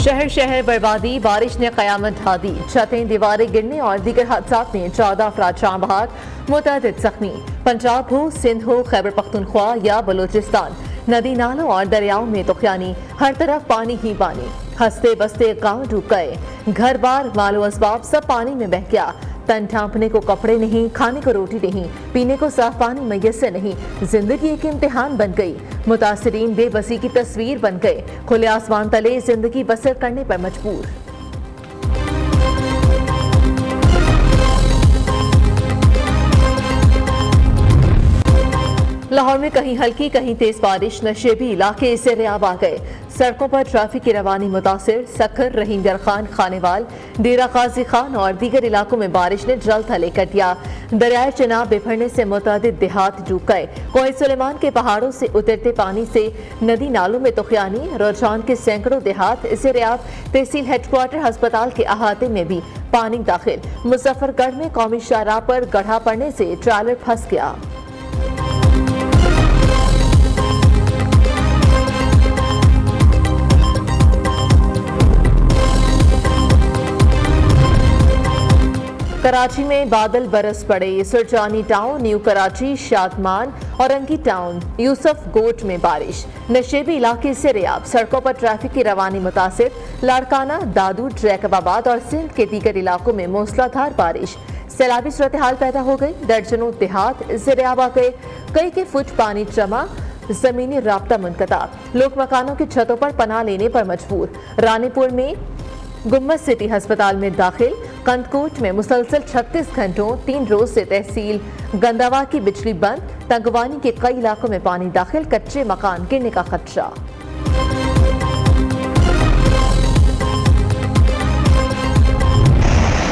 शहर शहर बर्बादी, बारिश ने कयामत ढा दी। छतें दीवारें गिरने और दीगर हादसात में 14 अफराद जाँ बहक, मुतअद्दिद जख्मी। पंजाब हो, सिंध हो, खैबर पख्तूनख्वा या बलूचिस्तान, नदी नालों और दरियाओं में तुगयानी, हर तरफ पानी ही पानी। हंसते बसते गांव डूब गए, घर बार मालो असबाब सब पानी में बह गया। तन ढांपने को कपड़े नहीं, खाने को रोटी नहीं, पीने को साफ पानी मैसर नहीं। जिंदगी एक इम्तिहान बन गई। मुतासिरीन बेबसी की तस्वीर बन गए। खुले आसमान तले जिंदगी बसर करने पर मजबूर। लाहौर में कहीं हल्की कहीं तेज बारिश, नशेबी इलाके से रेआब आ गए। सड़कों पर ट्रैफिक की रवानी मुतासिर। सखर, रहीमगर खान, खानेवाल, डेरा गाजी खान और दीगर इलाकों में बारिश ने जल थले कर दिया। दरियाए चिनाब बिफरने से मुतअद्दिद देहात डूब गए। कोहे सुलेमान के पहाड़ों से उतरते पानी से नदी नालों में तुगयानी। रोजान के सैकड़ों देहात इसे रेआब। तहसील हेडक्वार्टर अस्पताल के अहाते में भी पानी दाखिल। मुजफ्फरगढ़ में कौमी शाहराह पर गड्ढा पड़ने से ट्रैलर फंस गया। कराची में बादल बरस पड़े। सुरजानी टाउन, न्यू कराची, शादमान और अंकी टाउन, यूसुफ गोट में बारिश। नशेबी इलाके से रेआब। सड़कों पर ट्रैफिक की रवानी मुतासिर। लाड़काना, दादू, जैकबाबाद और सिंध के दीगर इलाकों में मूसलाधार बारिश। सैलाबी सूरत हाल पैदा हो गई। दर्जनों देहात इससे रेआब आ गए। कई के फुट पानी जमा, जमीनी राब्ता मुनक़ता। लोग मकानों की छतों पर पनाह लेने पर मजबूर। रानीपुर में गुम्बद सिटी अस्पताल में दाखिल। कंदकोट में मुसलसल 36 घंटों 3 रोज से तहसील गंदावा की बिजली बंद। तंगवानी के कई इलाकों में पानी दाखिल, कच्चे मकान गिरने का खदशा।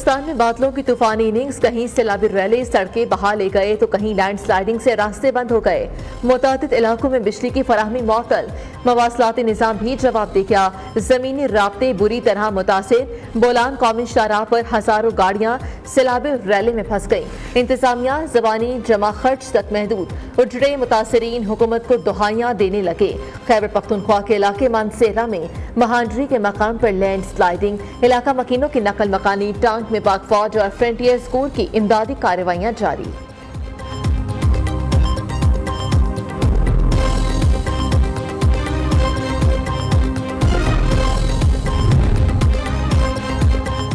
पाकिस्तान में बादलों की तूफानी इनिंग्स, कहीं सैलाबी रैली, सड़कें बहा ले गए तो कहीं लैंडस्लाइडिंग से रास्ते बंद हो गए। मुतअद्दिद इलाकों में बिजली की फराहमी मअतल। मवासलाती निज़ाम भी जवाब दे गया। जमीनी राब्ते बुरी तरह मुतासिर। बोलान कौमी शाहराह पर हजारों गाड़ियां सैलाबी रैली में फंस गई। इंतजामिया जबानी जमा खर्च तक महदूद। उजड़े मुतासरीन हुकूमत को दुहाइयां देने लगे। खैबर पख्तूनख्वा के इलाके मानसेरा में महांडरी के मकाम पर लैंड स्लाइडिंग। इलाका मकीनों की नकल मकानी। टांग में पाक फौज और फ्रंटियर स्कूल की इमदादी कार्रवाइयां जारी।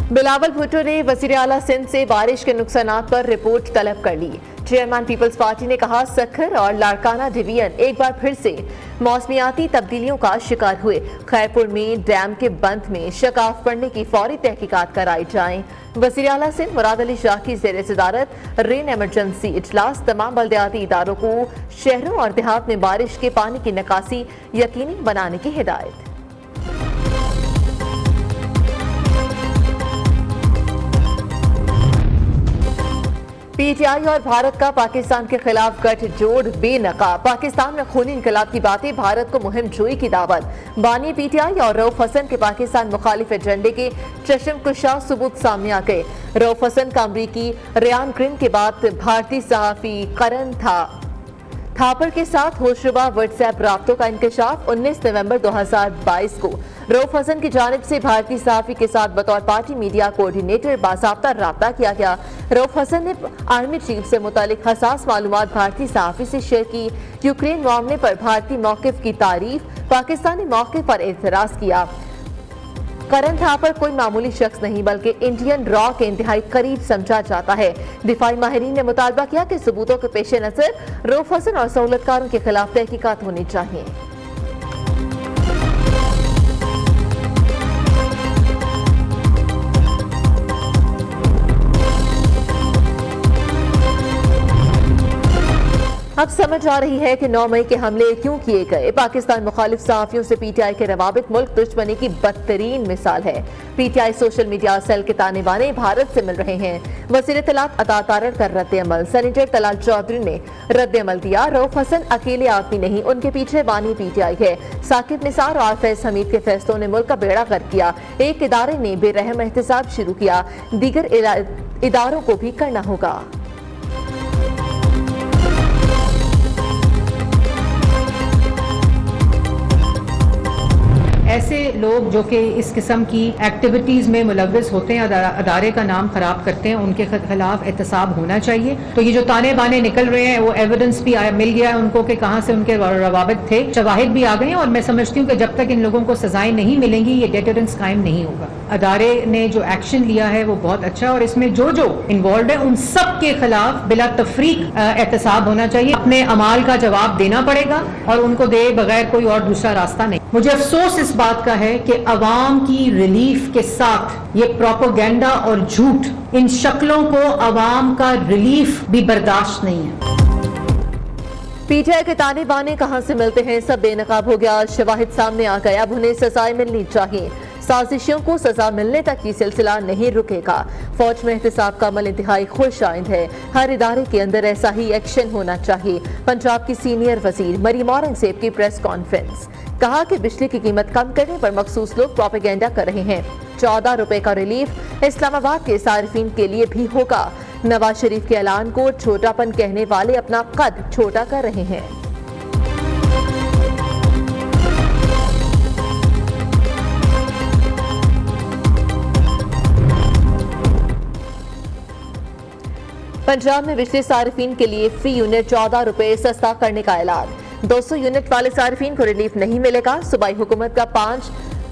बिलावल भुट्टो ने वज़ीर आला सिंध से बारिश के नुकसानात पर रिपोर्ट तलब कर ली। चेयरमैन पीपल्स पार्टी ने कहा, सखर और लाड़काना डिवीजन एक बार फिर से मौसमियाती तब्दीलियों का शिकार हुए। खैरपुर में डैम के बंद में शकाफ पड़ने की फौरी तहकीकात कराई जाएं। वज़ीर आला सिंध मुराद अली शाह की ज़ेर सदारत रेन एमरजेंसी इजलास। तमाम बल्दियाती इदारों को शहरों और देहात में बारिश के पानी की निकासी यकीनी बनाने की हिदायत। पीटीआई और भारत का पाकिस्तान के खिलाफ गठजोड़ बेनकाब। पाकिस्तान में खूनी इनकलाब की बातें, भारत को मुहिम जोई की दावत। बानी पीटीआई और रऊफ हसन के पाकिस्तान मुखालिफ एजेंडे के चश्मकुशा सबूत सामने आ गए। रऊफ हसन का अमरीकी रेयान ग्रीन के बाद भारतीय सहाफी करण थापर के साथ होशरुबा व्हाट्सएप राब्तों का इंकशाफ। 19 नवंबर 2022 को रऊफ हसन की जानिब से भारतीय सहाफी के साथ बतौर पार्टी मीडिया कोऑर्डिनेटर बाज़ाब्ता राब्ता किया गया। रऊफ हसन ने आर्मी चीफ से मुतालिक हसास मालूमात भारतीय सहाफी से शेयर की। यूक्रेन मामले पर भारतीय मौक़िफ़ की तारीफ, पाकिस्तानी मौक़िफ़ पर एतराज़ किया। करण थापर कोई मामूली शख्स नहीं बल्कि इंडियन रॉ के इंतहाई करीब समझा जाता है। दिफाई माहिरीन ने मुतालबा किया कि सबूतों के पेश नज़र रऊफ हसन और सहूलतकारों के खिलाफ तहकीकात होनी चाहिए। अब समझ आ रही है कि 9 मई के हमले क्यों किए गए। पाकिस्तान मुखालिफ सहाफियों से पीटीआई के रवाबित मुल्क दुश्मनी की बदतरीन मिसाल है। पीटीआई सोशल मीडिया सेल के ताने बाने भारत से मिल रहे हैं। वज़ीर इत्तलात अता तारड़ का रद्द-ए-अमल। सेनेटर तलाल चौधरी ने रद्द-ए-अमल दिया। रऊफ हसन अकेले आदमी नहीं, उनके पीछे बानी पीटीआई है। साकिब निसार और फैज हमीद के फैसलों ने मुल्क का बेड़ा गर्क किया। एक इदारे ने बेरहम एहतसाब शुरू किया, दीगर इदारों को भी करना होगा। ऐसे लोग जो कि इस किस्म की एक्टिविटीज़ में मुलव्विस होते हैं, अदारे का नाम ख़राब करते हैं, उनके खिलाफ एहतसाब होना चाहिए। तो ये जो ताने बाने निकल रहे हैं वो एविडेंस भी मिल गया है उनको कि कहाँ से उनके रवाबित थे, शवाहिद भी आ गए हैं, और मैं समझती हूँ कि जब तक इन लोगों को सजाएं नहीं मिलेंगी ये डेटरेंस कायम नहीं होगा। अदारे ने जो एक्शन लिया है वो बहुत अच्छा, और इसमें जो जो इन्वॉल्व है उन सब के खिलाफ बिला तफरीक एहतसाब होना चाहिए। अपने अमाल का जवाब देना पड़ेगा और उनको दे बगैर कोई और दूसरा रास्ता नहीं। मुझे अफसोस इस बात का है कि अवाम की रिलीफ के साथ ये प्रोपेगेंडा और झूठ, इन शक्लों को अवाम का रिलीफ भी बर्दाश्त नहीं है। पीटीआई के ताने बाने कहां से मिलते हैं, सब बेनकाब हो गया। शवाहिद सामने आ गए, अब उन्हें सजाएं मिलनी चाहिए। साजिशों को सजा मिलने तक ये सिलसिला नहीं रुकेगा। फौज में एहतसाब का अमल इंतहाई खुश आइंद है। हर इदारे के अंदर ऐसा ही एक्शन होना चाहिए। पंजाब की सीनियर वजीर मरीम औरंगजेब की प्रेस कॉन्फ्रेंस, कहा कि बिजली की कीमत कम करने पर मखसूस लोग प्रोपेगेंडा कर रहे हैं। 14 रुपए का रिलीफ इस्लामाबाद के सारिफीन के लिए भी होगा। नवाज शरीफ के ऐलान को छोटापन कहने वाले अपना कद छोटा कर रहे हैं। पंजाब में बिजली सारिफीन के लिए फी यूनिट 14 रुपए सस्ता करने का ऐलान। 200 यूनिट वाले सारिफीन को रिलीफ नहीं मिलेगा। सूबाई हुकूमत का 5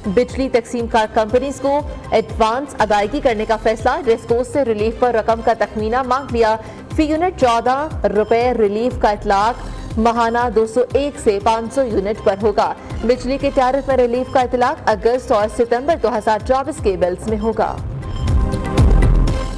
बिजली तकसीम कार कंपनीज को एडवांस अदायगी करने का फैसला। रेस्कोस से रिलीफ पर रकम का तखमीना मांग लिया। फी यूनिट 14 रुपए रिलीफ का इतलाक माहाना 201 से 500 यूनिट पर होगा। बिजली के टैरिफ में रिलीफ का इतलाक अगस्त और सितंबर 2024 के बिल्स में होगा।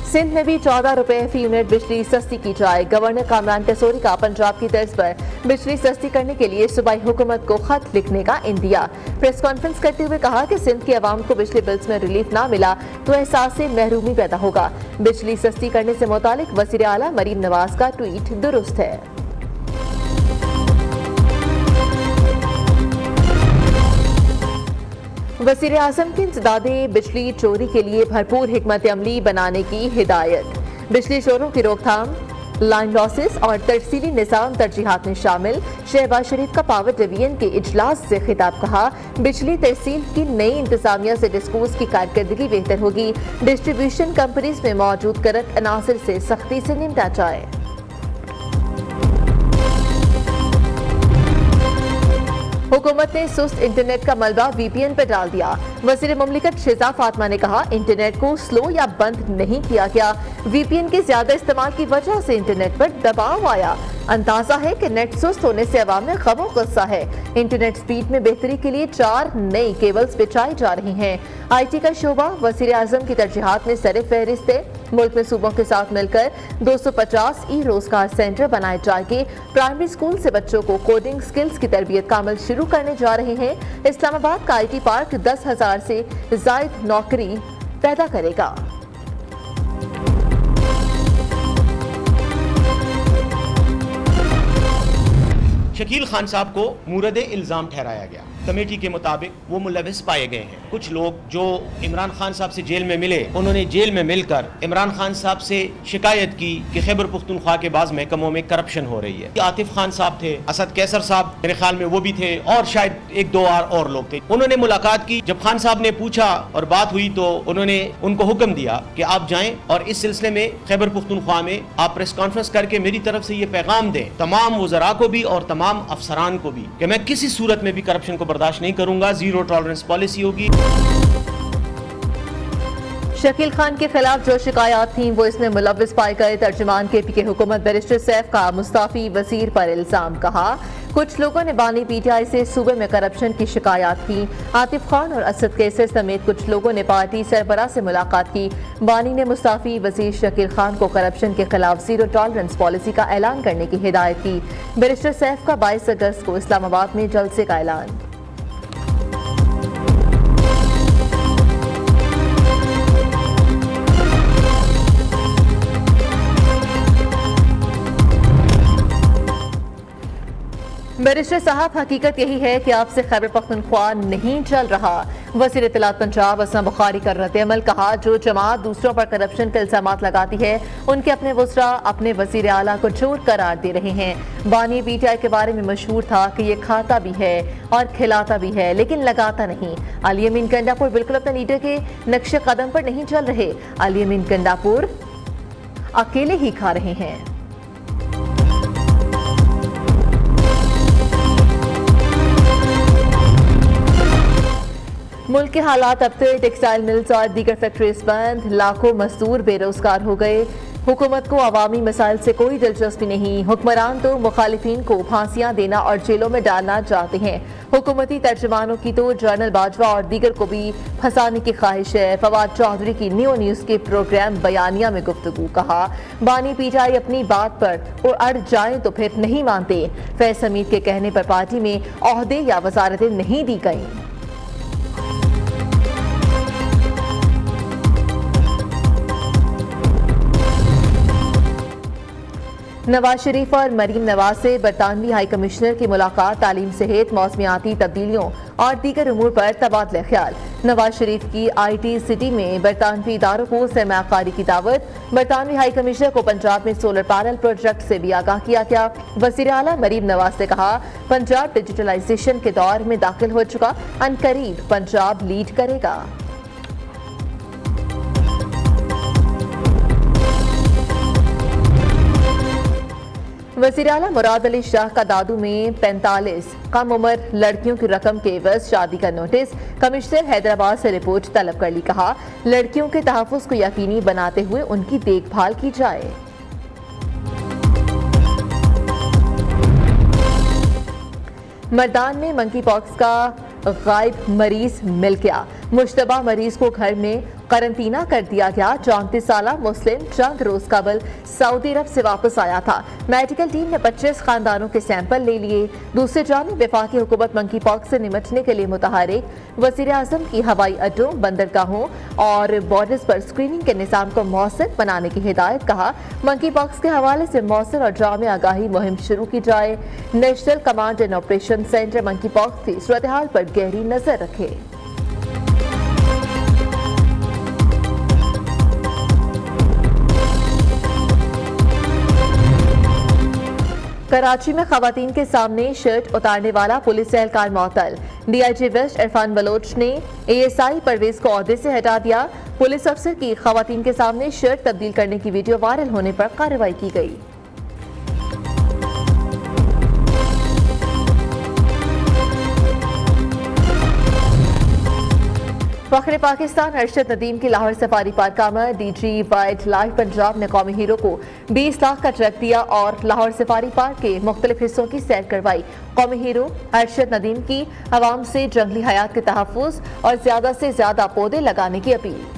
सिंध में भी 14 रुपए फी यूनिट बिजली सस्ती की जाए। गवर्नर कामरान कसोरी का पंजाब की तर्ज पर बिजली सस्ती करने के लिए सूबाई हुकूमत को खत लिखने का इंदिया। प्रेस कॉन्फ्रेंस करते हुए कहा कि सिंध की आवाम को बिजली बिल्स में रिलीफ ना मिला तो एहसास से महरूमी पैदा होगा। बिजली सस्ती करने से मुतालिक वज़ीर आला मरीम नवाज का ट्वीट दुरुस्त है। वज़ीर आज़म की इंसदादे बिजली चोरी के लिए भरपूर हिकमत अमली बनाने की हिदायत। बिजली चोरों की रोकथाम, लाइन लॉसेस और तरसीली निज़ाम तरजीहात में शामिल। शहबाज शरीफ का पावर डिवीजन के इजलास से खिताब, कहा बिजली तरसील की नई इंतजामिया से डिस्कोस की कारकर्दगी बेहतर होगी। डिस्ट्रीब्यूशन कंपनीज में मौजूद करत अनासर से सख्ती से निपटा जाए। हुकूमत ने सुस्त इंटरनेट का मलबा वीपीएन पर डाल दिया। वज़ीर मुमलिकत शिजा फातिमा ने कहा इंटरनेट को स्लो या बंद नहीं किया गया, वीपीएन के ज्यादा इस्तेमाल की वजह से इंटरनेट पर दबाव आया। अंदाजा है कि नेट सुस्त होने से अवाम में गम और गुस्सा है। इंटरनेट स्पीड में बेहतरी के लिए 4 नई केबल्स बिछाई जा रही हैं। IT का शोबा वज़ीर आज़म की तरजीहात में सरे फहरिस्त है। मुल्क में सूबों के साथ मिलकर 250 रोजगार सेंटर बनाए जाएंगे। प्राइमरी स्कूल से बच्चों को कोडिंग स्किल्स की तरबियत का अमल शुरू करने जा रहे हैं। इस्लामाबाद का IT पार्क 10,000 से जायद नौकरी पैदा करेगा। शकील खान साहब को मुरद इल्ज़ाम ठहराया गया। कमेटी के मुताबिक वो मुलविस पाए गए हैं। कुछ लोग जो इमरान खान साहब से जेल में मिले, उन्होंने जेल में मिलकर इमरान खान साहब से शिकायत की कि खैबर पुख्तनख्वा के बाज़ महकमों में करप्शन हो रही है। आतिफ खान साहब थे, असद कैसर साहब मेरे ख्याल में वो भी थे, और शायद 1-2 और लोग थे। उन्होंने मुलाकात की। जब खान साहब ने पूछा और बात हुई तो उन्होंने उनको हुक्म दिया कि आप जाएं और इस सिलसिले में खैबर पुख्तनख्वा में आप प्रेस कॉन्फ्रेंस करके मेरी तरफ से ये पैगाम दें तमाम वज़रा को भी और तमाम अफसरान को भी कि मैं किसी सूरत में भी करप्शन को बर्दाश्त नहीं करूंगा, जीरो टॉलरेंस पॉलिसी होगी। शकील खान के खिलाफ जो शिकायत थी वो इसमें मुलव्विस पाए गए। तर्जुमान KPK हुकूमत बैरिस्टर सैफ का मुस्ताफी वजीर पर इल्जाम, कहा कुछ लोगों ने बानी PTI से सूबे में करप्शन की शिकायत की। आतिफ खान और असद कैसर समेत कुछ लोगों ने पार्टी सरबराह से मुलाकात की। बानी ने मुस्ताफी वजीर शकील खान को करप्शन के खिलाफ जीरो टॉलरेंस पॉलिसी का ऐलान करने की हिदायत की। बैरिस्टर सैफ का 22 अगस्त को इस्लामाबाद में जलसे का ऐलान। बैरिस्टर साहब, हकीकत यही है कि आपसे खैबर पख्तूनख्वा नहीं चल रहा। वज़ीर इत्तलात पंजाब असमा बुखारी का रद्द-ए-अमल, कहा जो जमात दूसरों पर करप्शन के इल्जामात लगाती है उनके अपने वज़रा अपने वज़ीर आला को चोर करार दे रहे हैं। बानी पीटीआई के बारे में मशहूर था कि ये खाता भी है और खिलाता भी है लेकिन लगाता नहीं। अली अमीन गंडापुर बिल्कुल अपने लीडर के नक्शे कदम पर नहीं चल रहे। अली अमीन गंडापुर अकेले ही खा रहे हैं। मुल्क के हालात अब तक टेक्सटाइल मिल्स और दीगर फैक्ट्रीज बंद, लाखों मजदूर बेरोजगार हो गए। हुकूमत को अवामी मसाइल से कोई दिलचस्पी नहीं। हुक्मरान तो मुखालिफिन को फांसियां देना और जेलों में डालना चाहते हैं। हुकूमती तर्जुमानों की तो जनरल बाजवा और दीगर को भी फंसाने की ख्वाहिश है। फवाद चौधरी की न्यू न्यूज़ के प्रोग्राम बयानिया में गुफ्तगू, कहा बानी पीटीआई अपनी बात पर अड़ जाएं तो फिर नहीं मानते। फैज हमीद के कहने पर पार्टी में ओहदे या वजारतें नहीं दी गईं। नवाज शरीफ और मरीम नवाज से बरतानवी हाई कमिश्नर की मुलाकात, तालीम, सेहत, मौसमियाती तब्दीलियों और दीगर उमूर पर तबादला ख्याल। नवाज शरीफ की IT सिटी में बरतानवी इदारों को सरमायाकारी की दावत। बरतानवी हाई कमिश्नर को पंजाब में सोलर पैनल प्रोजेक्ट से भी आगाह किया गया। वज़ीर आला मरीम नवाज ने कहा पंजाब डिजिटलाइजेशन के दौर में दाखिल हो चुका, अनकरीब पंजाब लीड करेगा। वज़ीर आला मुराद अली शाह का दादू में 45 कम उम्र लड़कियों की रकम के एवज शादी का नोटिस। कमिश्नर हैदराबाद से रिपोर्ट तलब कर ली, कहा लड़कियों के तहफ़्फ़ुज़ को यकीनी बनाते हुए उनकी देखभाल की जाए। मर्दान में मंकी पॉक्स का गायब मरीज मिल गया। मुश्तबा मरीज को घर में करंतना कर दिया गया। 34 साल मुस्लिम चंद रोज कबल सऊदी अरब से वापस आया था। मेडिकल टीम ने 25 खानदानों के सैंपल ले लिए। दूसरी जानिब वफाकी हुकूमत मंकी पॉक्स से निपटने के लिए मुतहरिक। वज़ीर आज़म की हवाई अड्डों, बंदरगाहों और बॉर्डर्स पर स्क्रीनिंग के निज़ाम को मौसर बनाने की हिदायत, कहा मंकी पॉक्स के हवाले से मौसर और जामे आगाही मुहिम शुरू की जाए। National command and operation centre monkey pox की सूरत हाल पर गहरी नजर रखे। कराची में खवातीन के सामने शर्ट उतारने वाला पुलिस एहलकार मअतल। DIG वेस्ट इरफान बलोच ने ASI परवेज को ओहदे से हटा दिया। पुलिस अफसर की खवातीन के सामने शर्ट तब्दील करने की वीडियो वायरल होने पर कार्रवाई की गई। फख्रे पाकिस्तान अरशद नदीम की लाहौर सफारी पार्क आमद। DG वाइल्ड लाइफ पंजाब ने कौमी हीरो को 20 लाख का चेक दिया और लाहौर सफारी पार्क के मुख्तलिफ हिस्सों की सैर करवाई। कौमी हीरो अरशद नदीम की आवाम से जंगली हयात के तहफ़्फ़ुज़ और ज्यादा से ज्यादा पौधे लगाने की अपील।